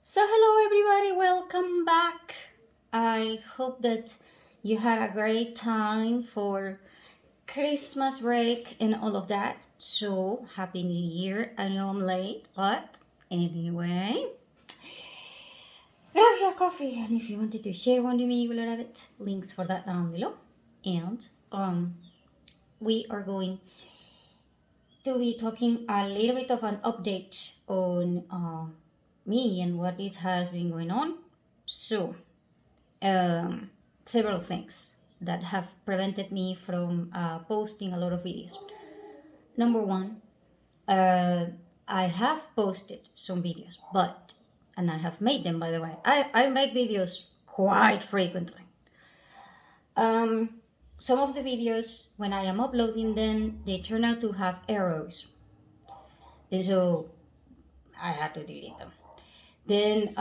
So, hello everybody, welcome back. I hope that you had a great time for Christmas break and all of that. So, Happy New Year. I know I'm late, but anyway, grab your coffee. And if you wanted to share one with me, you will have it. Links for that down below. And we are going to be talking a little bit of an update on me and what it has been going on. So, um, several things that have prevented me from posting a lot of videos. Number one, uh, I have posted some videos, and I have made them, by the way. I make videos quite frequently. Um, some of the videos, when I am uploading them, they turn out to have errors. And so I had to delete them. Then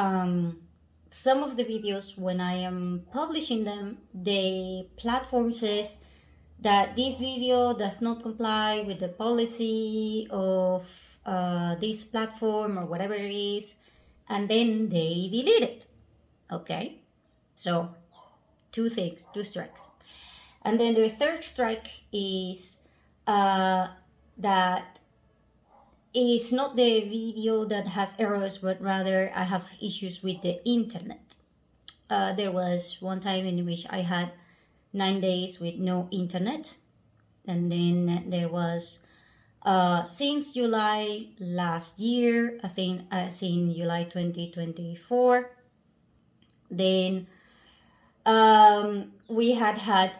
some of the videos, when I am publishing them, the platform says that this video does not comply with the policy of this platform or whatever it is, and then they delete it. Okay, so two things, two strikes. And then the third strike is uh, that it's not the video that has errors, but rather I have issues with the internet. There was one time in which I had 9 days with no internet, and then there was since July last year, I think in July 2024, then we had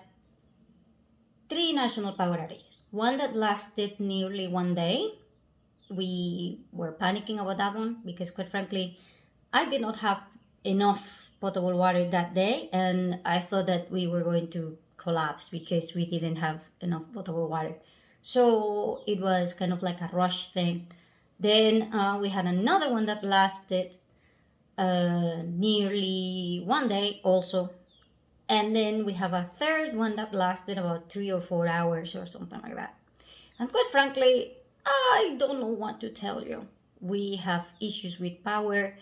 three national power outages. One that lasted nearly one day. We were panicking about that one because, quite frankly, I did not have enough potable water that day, and I thought that we were going to collapse because we didn't have enough potable water. So it was kind of like a rush thing. Then we had another one that lasted nearly one day also. And then we have a third one that lasted about 3 or 4 hours or something like that. And quite frankly, I don't know what to tell you. We have issues with power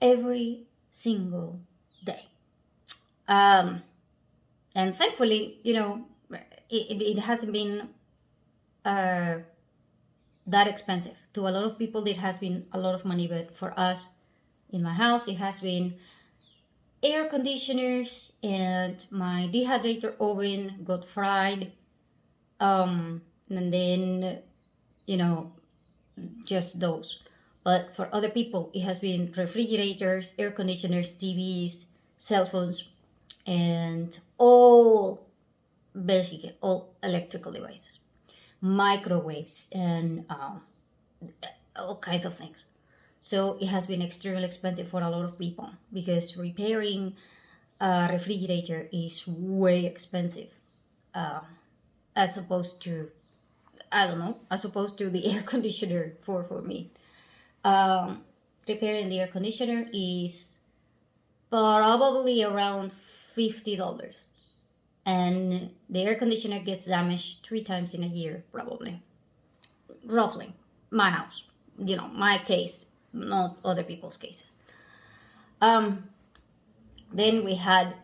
every single day. Um, and thankfully, it hasn't been uh, that expensive. To a lot of people, it has been a lot of money, but for us in my house, it has been air conditioners, and my dehydrator oven got fried. And then, you know, just those. But for other people, it has been refrigerators, air conditioners, TVs, cell phones, and basically all electrical devices, microwaves, and all kinds of things. So it has been extremely expensive for a lot of people because repairing a refrigerator is way expensive, as opposed to, I don't know, as opposed to the air conditioner for me. Um, Repairing the air conditioner is probably around $50, and the air conditioner gets damaged 3 times in a year, probably, roughly. My house, my case, not other people's cases. Um, then we had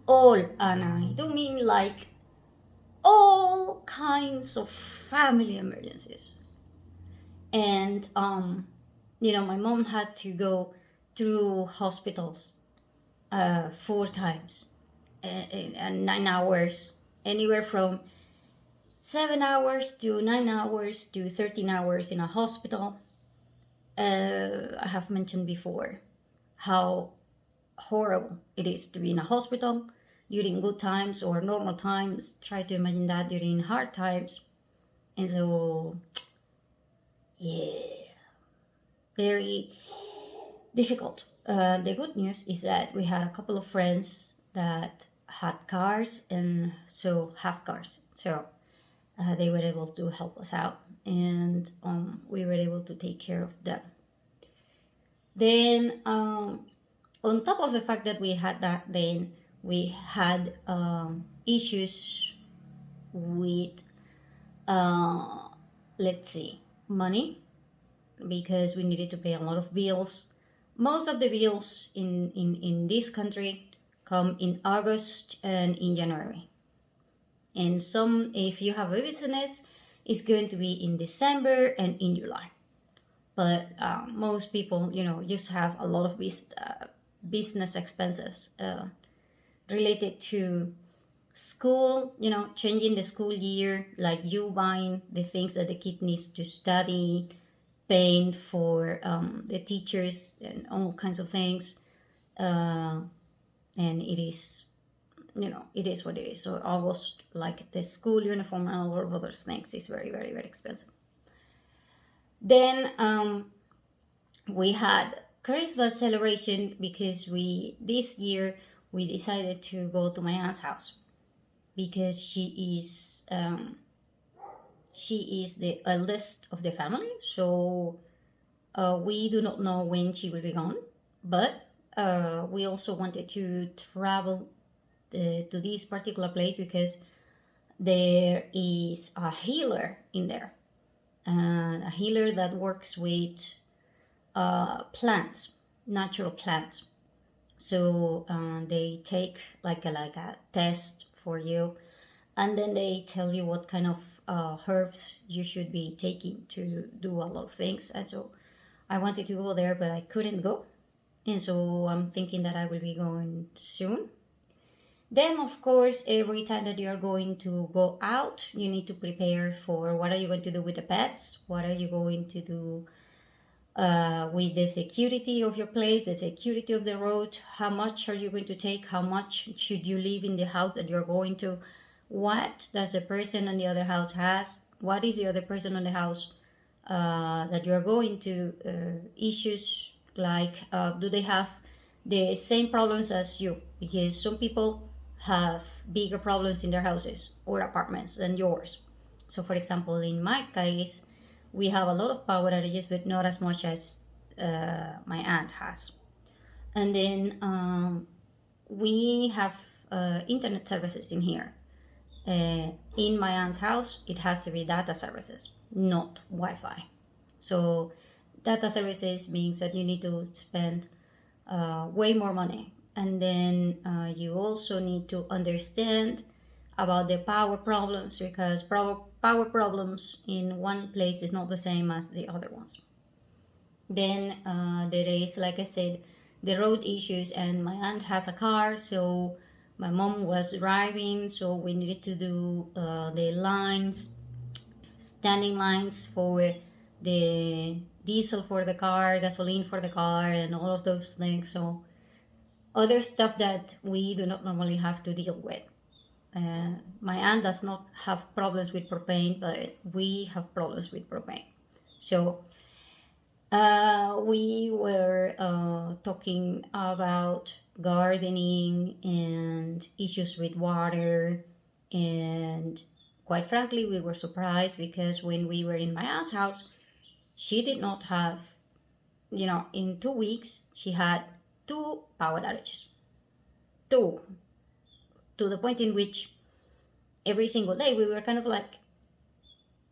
and I do mean like all kinds of family emergencies. And my mom had to go through hospitals 4 times, and 9 hours, anywhere from 7 hours to 9 hours to 13 hours in a hospital. I have mentioned before how horrible it is to be in a hospital during good times or normal times. Try to imagine that during hard times. And so, yeah, very difficult. The good news is that we had a couple of friends that had cars and so have cars. So they were able to help us out, and we were able to take care of them. Then, on top of the fact that we had that, then we had issues with, let's see, money. because we needed to pay a lot of bills. Most of the bills in this country come in August and in January. And some, if you have a business, it's going to be in December and in July. But most people, just have a lot of business expenses related to school, changing the school year, like you buying the things that the kid needs to study, paying for the teachers and all kinds of things. And it is what it is. So almost like the school uniform and a lot of other things is very, very, very expensive. Then we had Christmas celebration because this year we decided to go to my aunt's house because she is the eldest of the family. So we do not know when she will be gone, but we also wanted to travel to this particular place because there is a healer in there, and a healer that works with plants, natural plants. So they take like a test for you, and then they tell you what kind of herbs you should be taking to do a lot of things. And so I wanted to go there, but I couldn't go, and so I'm thinking that I will be going soon. Then, of course, every time that you are going to go out, you need to prepare for what are you going to do with the pets, what are you going to do with the security of your place, the security of the road, how much are you going to take, how much should you leave in the house that you're going to, what does the person on the other house has, what is the other person on the house that you're going to, issues like do they have the same problems as you, because some people have bigger problems in their houses or apartments than yours. So for example, in my case, we have a lot of power outages, but not as much as my aunt has. And then we have internet services in here. In my aunt's house, it has to be data services, not Wi-Fi. So data services means that you need to spend way more money. And then you also need to understand about the power problems, because power problems in one place is not the same as the other ones. Then there is, like I said, the road issues, and my aunt has a car, so my mom was driving, so we needed to do the lines, standing lines for the diesel for the car, gasoline for the car, and all of those things. So other stuff that we do not normally have to deal with. My aunt does not have problems with propane, but we have problems with propane. So we were talking about gardening and issues with water. And quite frankly, we were surprised because when we were in my aunt's house, she did not have, in 2 weeks, she had two power outages. Two. To the point in which every single day we were kind of like,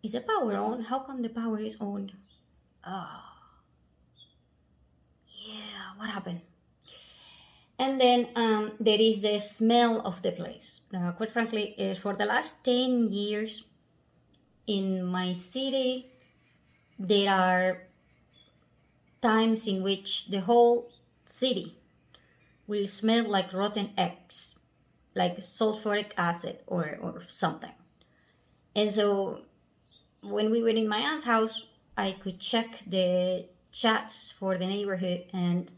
is the power on? How come the power is on? Yeah, what happened? And then there is the smell of the place. Quite frankly, for the last 10 years in my city, there are times in which the whole city will smell like rotten eggs, like sulfuric acid or something. And so when we were in my aunt's house, I could check the chats for the neighborhood, and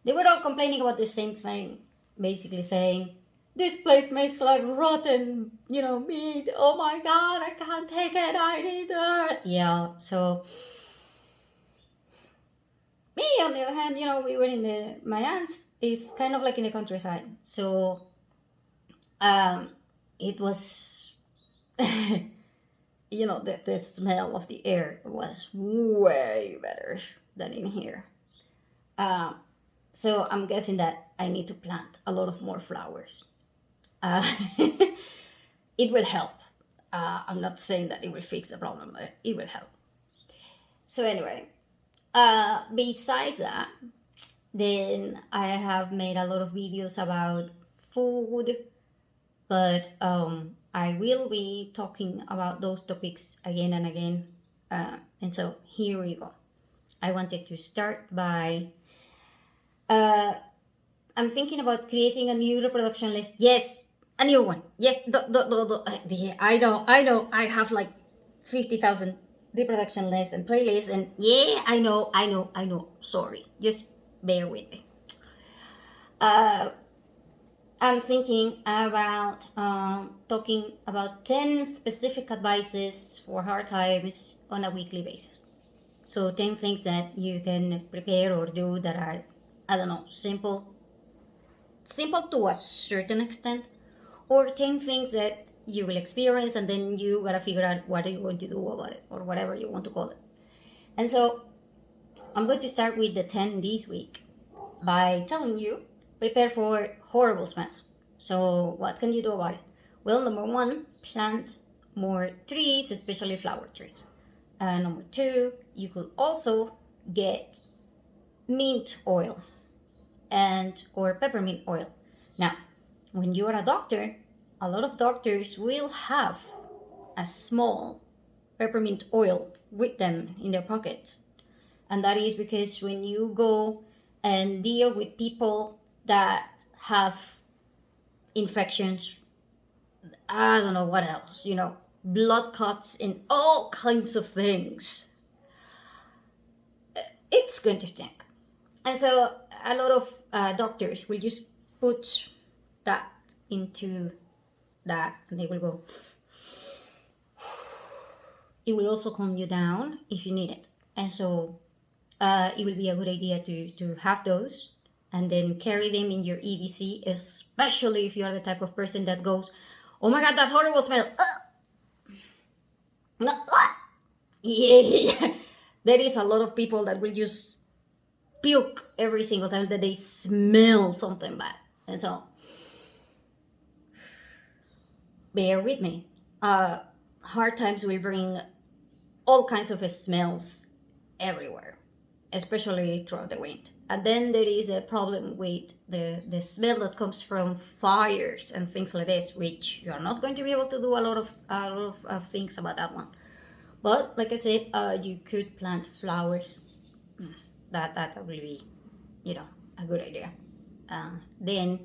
they were all complaining about the same thing, basically saying, this place smells like rotten, meat. Oh my God, I can't take it. I need that. Yeah, so me, on the other hand, we were in my aunt's. It's kind of like in the countryside. So it was, the smell of the air was way better than in here. So I'm guessing that I need to plant a lot of more flowers. It will help. I'm not saying that it will fix the problem, but it will help. So anyway, Besides that, then I have made a lot of videos about food, but I will be talking about those topics again and again. And so here we go. I wanted to start by I'm thinking about creating a new reproduction list. Yes, a new one. Yes, yeah, I know. I have like 50,000 reproduction lists and playlists, and yeah, I know. Sorry, just bear with me. I'm thinking about talking about 10 specific advices for hard times on a weekly basis. So 10 things that you can prepare or do that are, I don't know, simple to a certain extent, or 10 things that you will experience and then you gotta figure out what are you going to do about it or whatever you want to call it. And so I'm going to start with the 10 this week by telling you prepare for horrible smells. So what can you do about it? Well, number one, plant more trees, especially flower trees. Number two, you could also get mint oil and or peppermint oil. Now, when you are a doctor, a lot of doctors will have a small peppermint oil with them in their pockets. And that is because when you go and deal with people that have infections, I don't know what else, blood cuts and all kinds of things, it's going to stink. And so a lot of doctors will just put that into that and they will go. It will also calm you down if you need it. And so it will be a good idea to have those and then carry them in your EDC, especially if you are the type of person that goes, oh my God, that horrible smell. Yeah. There is a lot of people that will just puke every single time that they smell something bad. And so, bear with me. Hard times will bring all kinds of smells everywhere, especially throughout the wind. And then there is a problem with the smell that comes from fires and things like this, which you are not going to be able to do a lot of things about that one. But like I said, you could plant flowers. That will be, a good idea. Then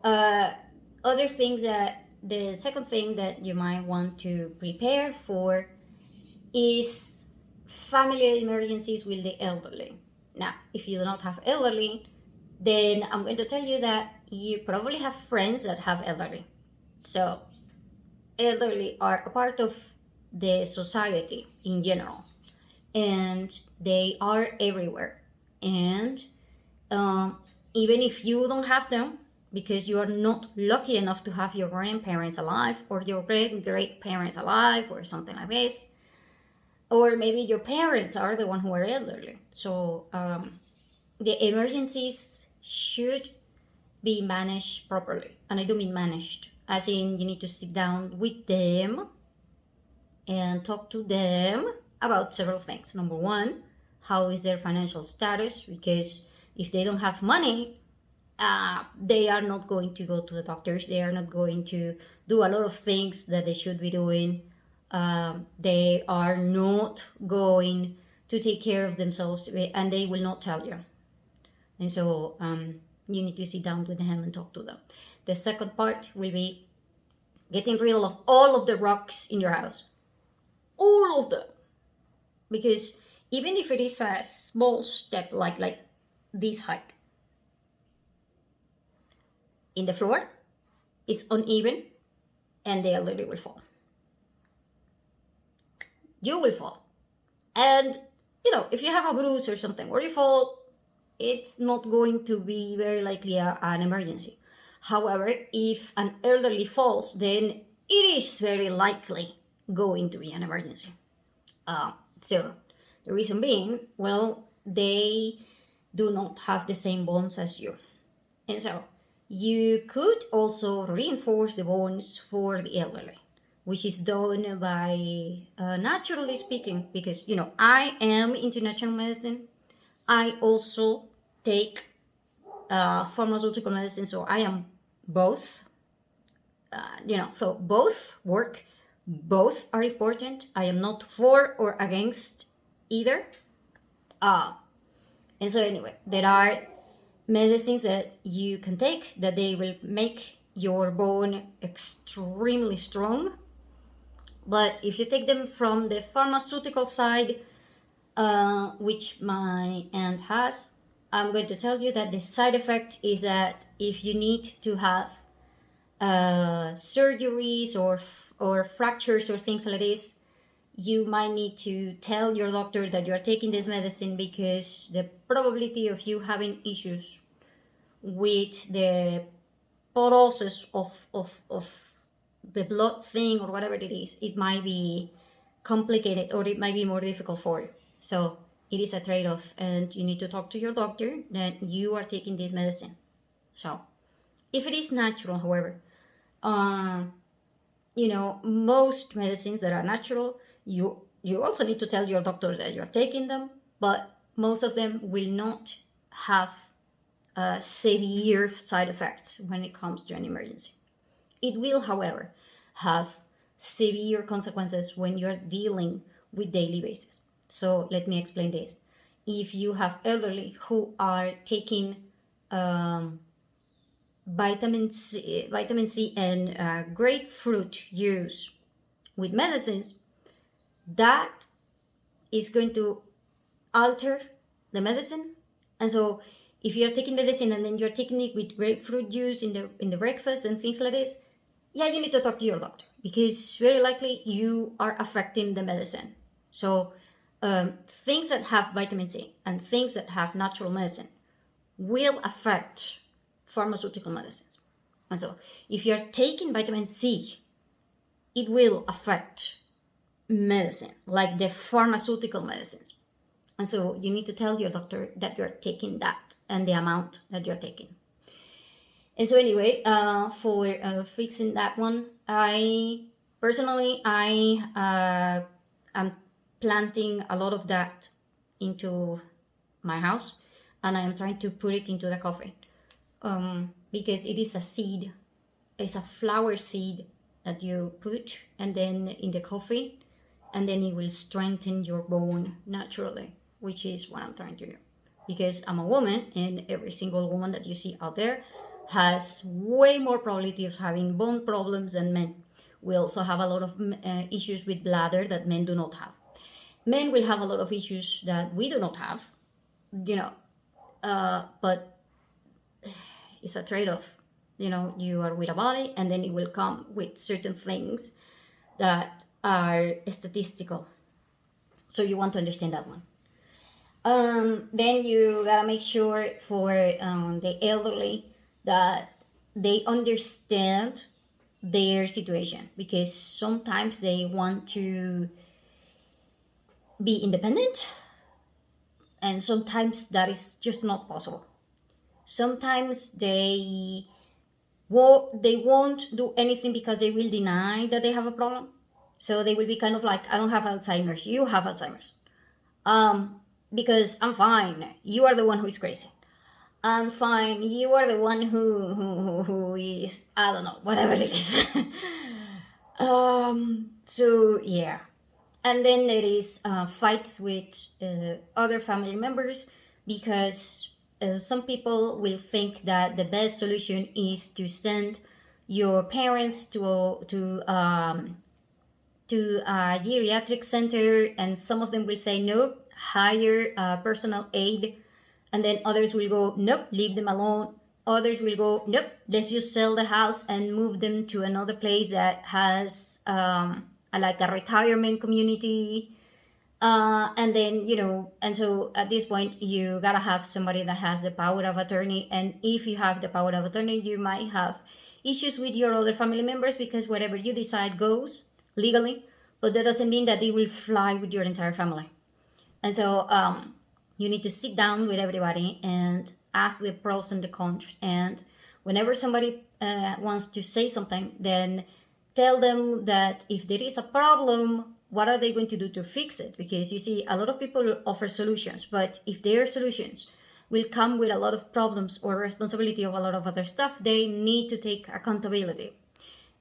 other things that the second thing that you might want to prepare for is family emergencies with the elderly. Now, if you do not have elderly, then I'm going to tell you that you probably have friends that have elderly. So, elderly are a part of the society in general, and they are everywhere. And even if you don't have them, because you are not lucky enough to have your grandparents alive or your great parents alive or something like this, or maybe your parents are the one who are elderly. So the emergencies should be managed properly, and I do mean managed, as in you need to sit down with them and talk to them about several things. Number one, how is their financial status? Because if they don't have money, they are not going to go to the doctors. They are not going to do a lot of things that they should be doing. They are not going to take care of themselves, and they will not tell you. And so you need to sit down with them and talk to them. The second part will be getting rid of all of the rocks in your house. All of them. Because even if it is a small step, like this height, in the floor, it's uneven, and the elderly will fall. You will fall. And, if you have a bruise or something where you fall, it's not going to be very likely an emergency. However, if an elderly falls, then it is very likely going to be an emergency. So the reason being, well, they do not have the same bones as you. And so you could also reinforce the bones for the elderly. which is done by naturally speaking, because I am into natural medicine. I also take pharmaceutical medicine, so I am both. So both work, both are important. I am not for or against either. And so anyway, there are medicines that you can take that they will make your bone extremely strong. But if you take them from the pharmaceutical side, which my aunt has, I'm going to tell you that the side effect is that if you need to have surgeries or fractures or things like this, you might need to tell your doctor that you're taking this medicine, because the probability of you having issues with the process of the blood thing or whatever it is, it might be complicated or it might be more difficult for you. So it is a trade-off, and you need to talk to your doctor that you are taking this medicine. So if it is natural, however, most medicines that are natural, you also need to tell your doctor that you're taking them, but most of them will not have severe side effects when it comes to an emergency. It will, however, have severe consequences when you're dealing with daily basis. So let me explain this. If you have elderly who are taking vitamin C and grapefruit juice with medicines, that is going to alter the medicine. And so if you're taking medicine and then you're taking it with grapefruit juice in the breakfast and things like this, yeah, you need to talk to your doctor, because very likely you are affecting the medicine. So things that have vitamin C and things that have natural medicine will affect pharmaceutical medicines. And so if you're taking vitamin C, it will affect medicine, like the pharmaceutical medicines. And so you need to tell your doctor that you're taking that and the amount that you're taking. And so anyway, for fixing that one, I personally, am planting a lot of that into my house, and I am trying to put it into the coffee, because it is a seed, it's a flower seed that you put and then in the coffee, and then it will strengthen your bone naturally, which is what I'm trying to do. Because I'm a woman, and every single woman that you see out there has way more probability of having bone problems than men. We also have a lot of issues with bladder that men do not have. Men will have a lot of issues that we do not have, but it's a trade-off. You are with a body, and then it will come with certain things that are statistical. So you want to understand that one. Then you gotta make sure for the elderly that they understand their situation, because sometimes they want to be independent, and sometimes that is just not possible. Sometimes they won't do anything because they will deny that they have a problem. So they will be kind of like, I don't have Alzheimer's, you have Alzheimer's. Because I'm fine, you are the one who is crazy. I'm fine, you are the one who is, I don't know, whatever it is. So yeah. And then there is fights with other family members, because some people will think that the best solution is to send your parents to a geriatric center, and some of them will say no, hire personal aid, and then others will go, nope, leave them alone. Others will go, nope, let's just sell the house and move them to another place that has like a retirement community. And then, and so at this point, you gotta have somebody that has the power of attorney. And if you have the power of attorney, you might have issues with your other family members, because whatever you decide goes legally, but that doesn't mean that it will fly with your entire family. And so you need to sit down with everybody and ask the pros and the cons. And whenever somebody wants to say something, then tell them that if there is a problem, what are they going to do to fix it? Because you see, a lot of people offer solutions, but if their solutions will come with a lot of problems or responsibility of a lot of other stuff, they need to take accountability.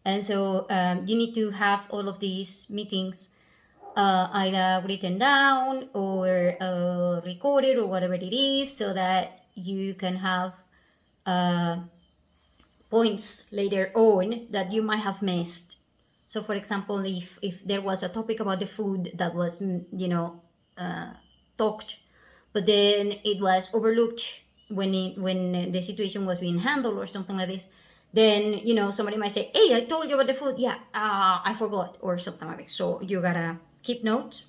And so you need to have all of these meetings either written down or recorded or whatever it is, so that you can have points later on that you might have missed. So for example, if there was a topic about the food that was talked, but then it was overlooked when the situation was being handled or something like this, then somebody might say, hey, I told you about the food, yeah, I forgot, or something like this. So you gotta keep notes,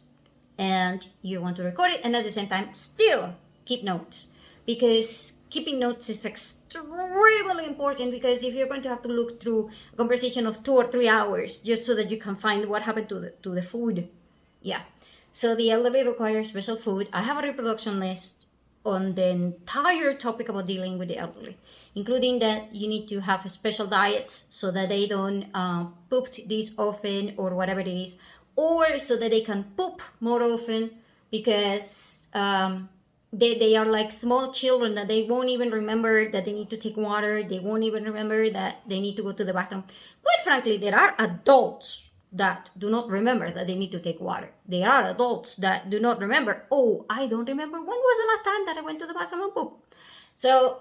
and you want to record it, and at the same time still keep notes, because keeping notes is extremely important. Because if you're going to have to look through a conversation of 2 or 3 hours just so that you can find what happened to the food, yeah. So the elderly require special food. I have a reproduction list on the entire topic about dealing with the elderly, including that you need to have special diets so that they don't poop this often or whatever it is, or so that they can poop more often, because they are like small children that they won't even remember that they need to take water. They won't even remember that they need to go to the bathroom. Quite frankly, there are adults that do not remember that they need to take water. There are adults that do not remember, oh, I don't remember when was the last time that I went to the bathroom and poop. So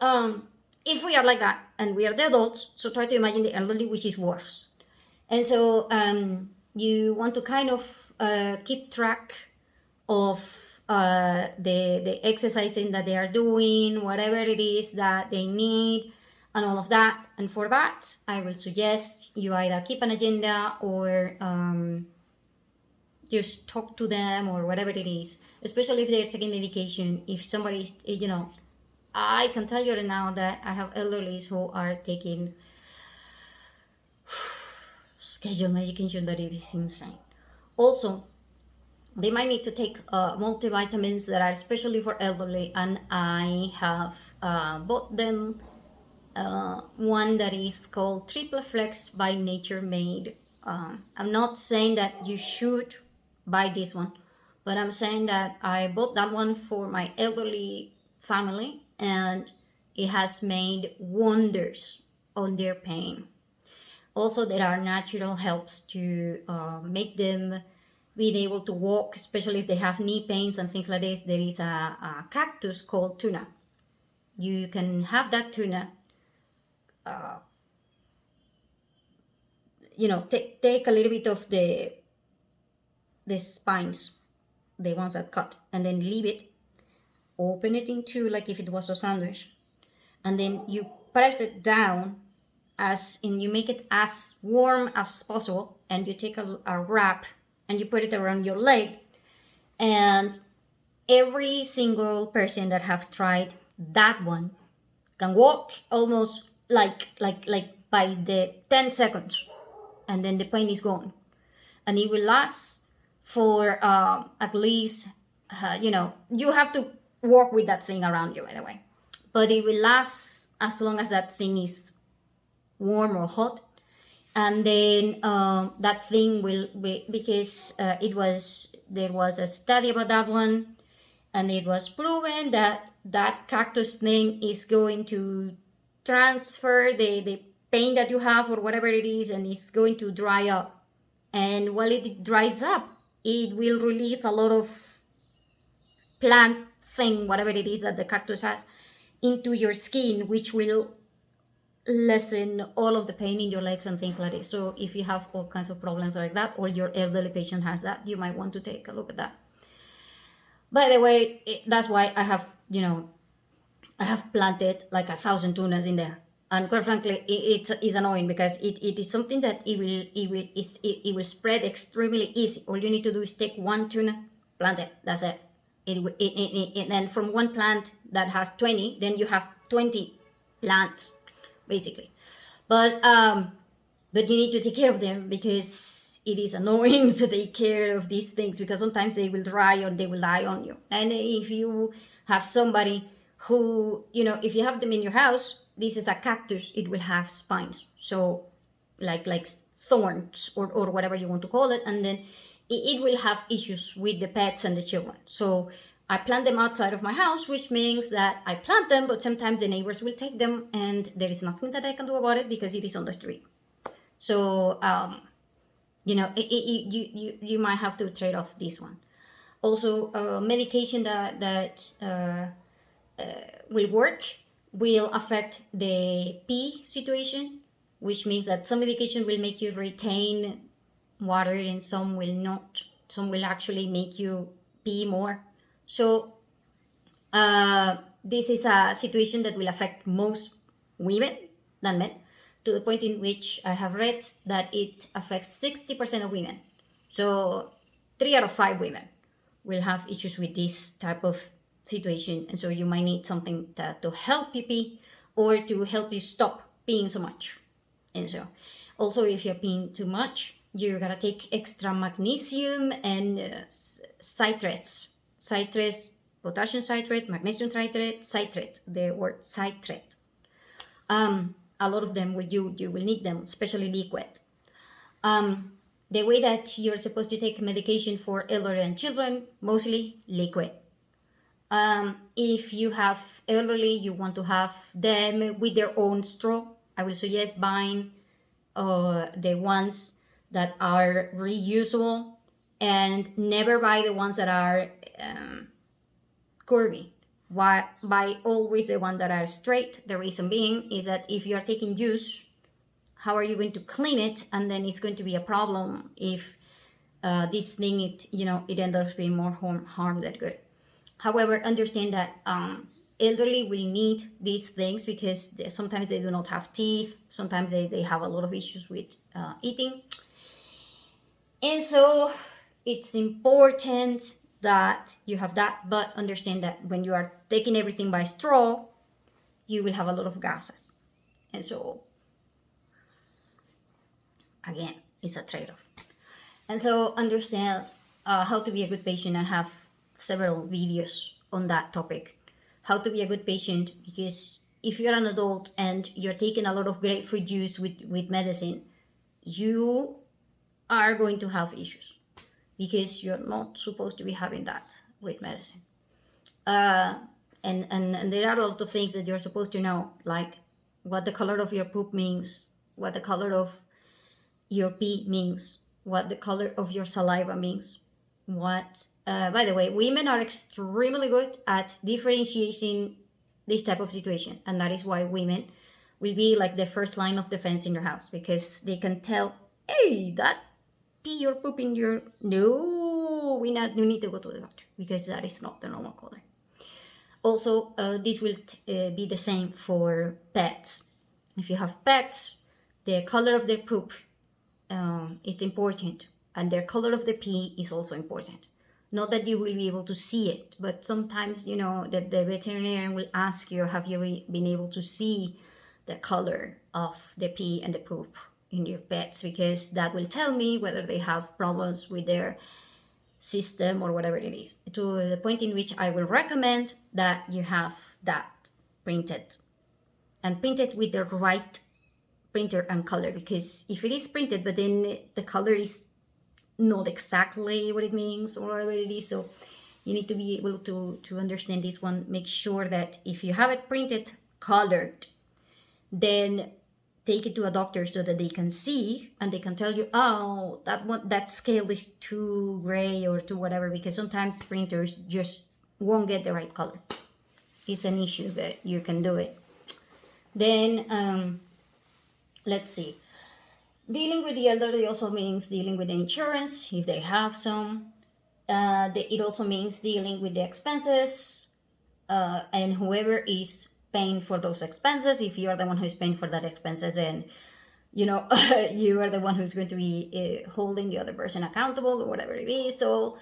if we are like that and we are the adults, so try to imagine the elderly, which is worse. And so you want to kind of keep track of the exercising that they are doing, whatever it is that they need, and all of that. And for that, I will suggest you either keep an agenda or just talk to them or whatever it is, especially if they're taking medication. If somebody's, I can tell you right now that I have elderlies who are taking scheduled medication that it is insane. Also, they might need to take multivitamins that are especially for elderly, and I have bought them one that is called Triple Flex by Nature Made. I'm not saying that you should buy this one, but I'm saying that I bought that one for my elderly family, and it has made wonders on their pain. Also, there are natural helps to make them being able to walk, especially if they have knee pains and things like this. There is a cactus called tuna. You can have that tuna, take a little bit of the spines, the ones that cut, and then leave it, open it into like if it was a sandwich, and then you press it down as in you make it as warm as possible, and you take a wrap and you put it around your leg. And every single person that have tried that one can walk almost like by the 10 seconds, and then the pain is gone, and it will last for at least you have to work with that thing around you, by the way, but it will last as long as that thing is warm or hot. And then that thing will be, because there was a study about that one, and it was proven that that cactus thing is going to transfer the pain that you have or whatever it is, and it's going to dry up. And while it dries up, it will release a lot of plant thing, whatever it is that the cactus has, into your skin, which will lessen all of the pain in your legs and things like this. So if you have all kinds of problems like that, or your elderly patient has that, you might want to take a look at that. By the way, that's why I have planted like 1,000 tunas in there. And quite frankly, it's annoying because it is something that it will spread extremely easy. All you need to do is take one tuna, plant it. That's it. And from one plant that has 20, then you have 20 plants, basically. But you need to take care of them, because it is annoying to take care of these things, because sometimes they will dry or they will die on you. And if you have somebody who, if you have them in your house, this is a cactus, it will have spines. So like thorns or whatever you want to call it, and then it will have issues with the pets and the children. So I plant them outside of my house, which means that I plant them, but sometimes the neighbors will take them, and there is nothing that I can do about it because it is on the street. So you might have to trade off this one. Also, medication that will work will affect the pee situation, which means that some medication will make you retain water and some will not. Some will actually make you pee more. So this is a situation that will affect most women than men, to the point in which I have read that it affects 60% of women. So 3 out of 5 women will have issues with this type of situation, and so you might need something to help you pee or to help you stop peeing so much. And so also, if you're peeing too much, you're gonna take extra magnesium and citrates, potassium citrate, magnesium citrate, the word citrate. A lot of them you will need them, especially liquid. The way that you're supposed to take medication for elderly and children, mostly liquid. If you have elderly, you want to have them with their own straw, I will suggest buying the ones that are reusable, and never buy the ones that are curvy. Why buy always the ones that are straight? The reason being is that if you are taking juice, how are you going to clean it? And then it's going to be a problem if this thing it ends up being more harm than good. However, understand that elderly will need these things because sometimes they do not have teeth. Sometimes they have a lot of issues with eating. And so it's important that you have that, but understand that when you are taking everything by straw, you will have a lot of gases. And so, again, it's a trade-off. And so understand how to be a good patient. I have several videos on that topic. How to be a good patient, because if you're an adult and you're taking a lot of grapefruit juice with medicine, you are going to have issues because you're not supposed to be having that with medicine. And there are a lot of things that you're supposed to know, like what the color of your poop means, what the color of your pee means, what the color of your saliva means. By the way, women are extremely good at differentiating this type of situation, and that is why women will be like the first line of defense in your house, because they can tell, hey, that pee or poop in your, no, we need to go to the doctor because that is not the normal color. Also, this will be the same for pets. If you have pets, the color of their poop is important, and their color of the pee is also important. Not that you will be able to see it, but sometimes that the veterinarian will ask you, have you been able to see the color of the pee and the poop in your pets, because that will tell me whether they have problems with their system or whatever it is, to the point in which I will recommend that you have that printed, and printed with the right printer and color. Because if it is printed but then the color is not exactly what it means or whatever it is, so you need to be able to understand this one. Make sure that if you have it printed colored, then take it to a doctor so that they can see and they can tell you, oh, that scale is too gray or too whatever, because sometimes printers just won't get the right color. It's an issue, but you can do it. Then let's see. Dealing with the elderly also means dealing with the insurance if they have some. It also means dealing with the expenses, and whoever is paying for those expenses. If you are the one who's paying for that expenses, and you are the one who's going to be holding the other person accountable or whatever it is. So,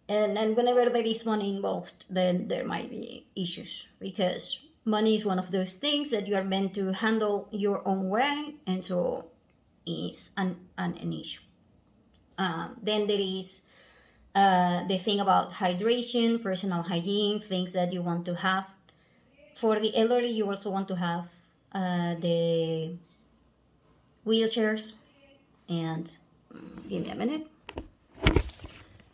and whenever there is money involved, then there might be issues, because money is one of those things that you are meant to handle your own way, and so is an issue. Then there is the thing about hydration, personal hygiene, things that you want to have. For the elderly, you also want to have the wheelchairs. And give me a minute.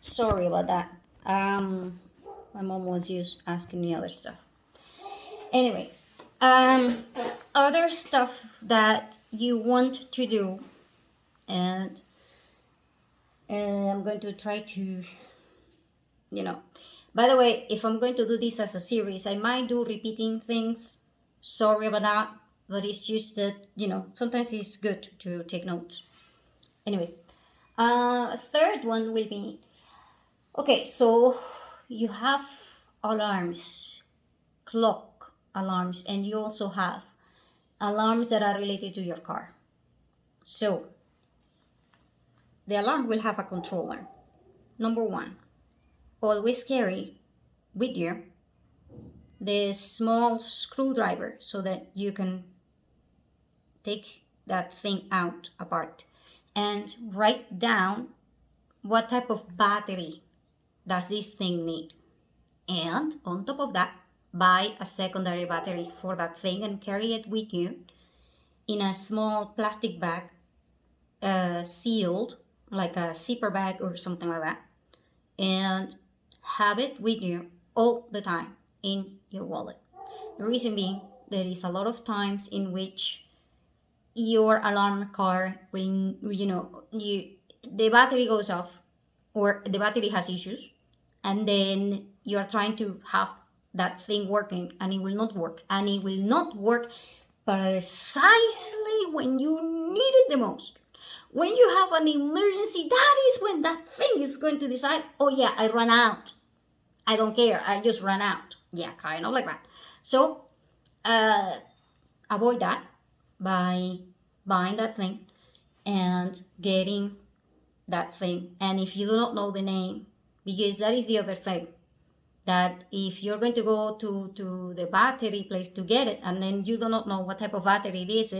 Sorry about that. My mom was just asking me other stuff. Anyway, um, other stuff that you want to do, and I'm going to try to, you know. By the way, if I'm going to do this as a series, I might do repeating things. Sorry about that, but it's just that, sometimes it's good to take notes. Anyway, third one will be, okay, so you have alarms, clock alarms, and you also have alarms that are related to your car. So the alarm will have a controller. Number one, always carry with you the small screwdriver so that you can take that thing out apart and write down what type of battery does this thing need. And on top of that, buy a secondary battery for that thing and carry it with you in a small plastic bag, sealed, like a zipper bag or something like that, and have it with you all the time in your wallet. The reason being, there is a lot of times in which your alarm car will, the battery goes off or the battery has issues, and then you're trying to have that thing working and it will not work, and it will not work precisely when you need it the most. When you have an emergency, that is when that thing is going to decide, oh yeah, I ran out, I don't care, I just ran out. Yeah, kind of like that. So avoid that by buying that thing and getting that thing. And if you do not know the name, because that is the other thing, that if you're going to go to the battery place to get it and then you do not know what type of battery it is,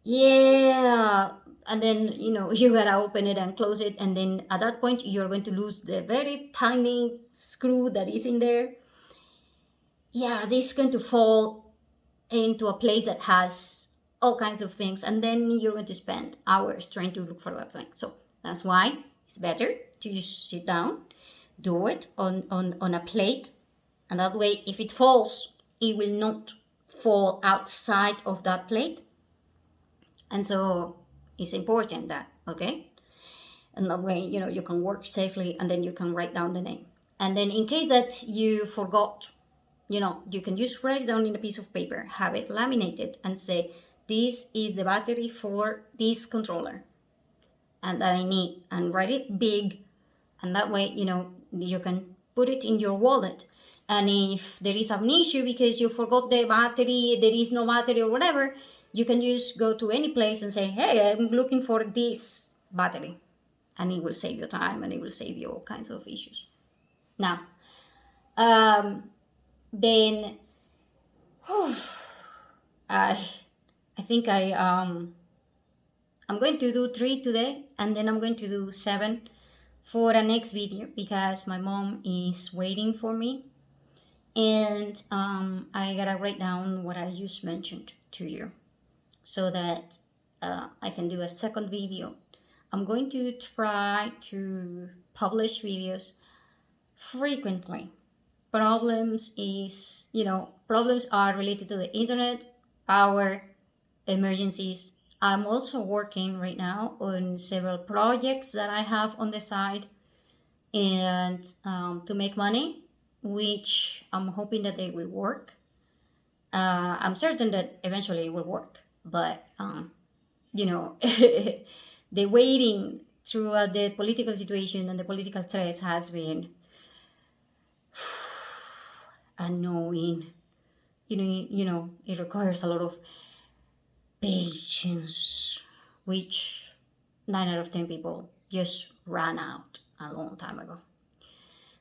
yeah, and then you gotta open it and close it, and then at that point you're going to lose the very tiny screw that is in there. Yeah, this is going to fall into a place that has all kinds of things, and then you're going to spend hours trying to look for that thing. So that's why it's better to just sit down, do it on a plate, and that way if it falls, it will not fall outside of that plate. And so it's important that, okay, and that way you can work safely, and then you can write down the name. And then in case that you forgot, you can just write it down in a piece of paper, have it laminated, and say, this is the battery for this controller and that I need, and write it big. And that way, you can put it in your wallet. And if there is an issue because you forgot the battery, there is no battery or whatever, you can just go to any place and say, hey, I'm looking for this battery. And it will save you time, and it will save you all kinds of issues. Now, then I think I'm going to do 3 today, and then I'm going to do 7 for the next video because my mom is waiting for me, and I gotta write down what I just mentioned to you so that I can do a second video. I'm going to try to publish videos frequently. Problems are related to the internet, power, emergencies. I'm also working right now on several projects that I have on the side, and to make money, which I'm hoping that they will work. I'm certain that eventually it will work, but the waiting throughout the political situation and the political stress has been annoying. It requires a lot of patience, which 9 out of 10 people just ran out a long time ago.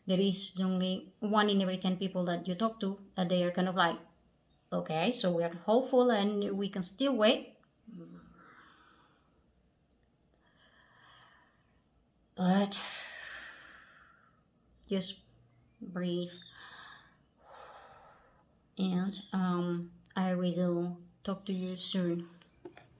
There is only 1 in every 10 people that you talk to that they are kind of like, okay, so we are hopeful and we can still wait. But just breathe, and I will talk to you soon.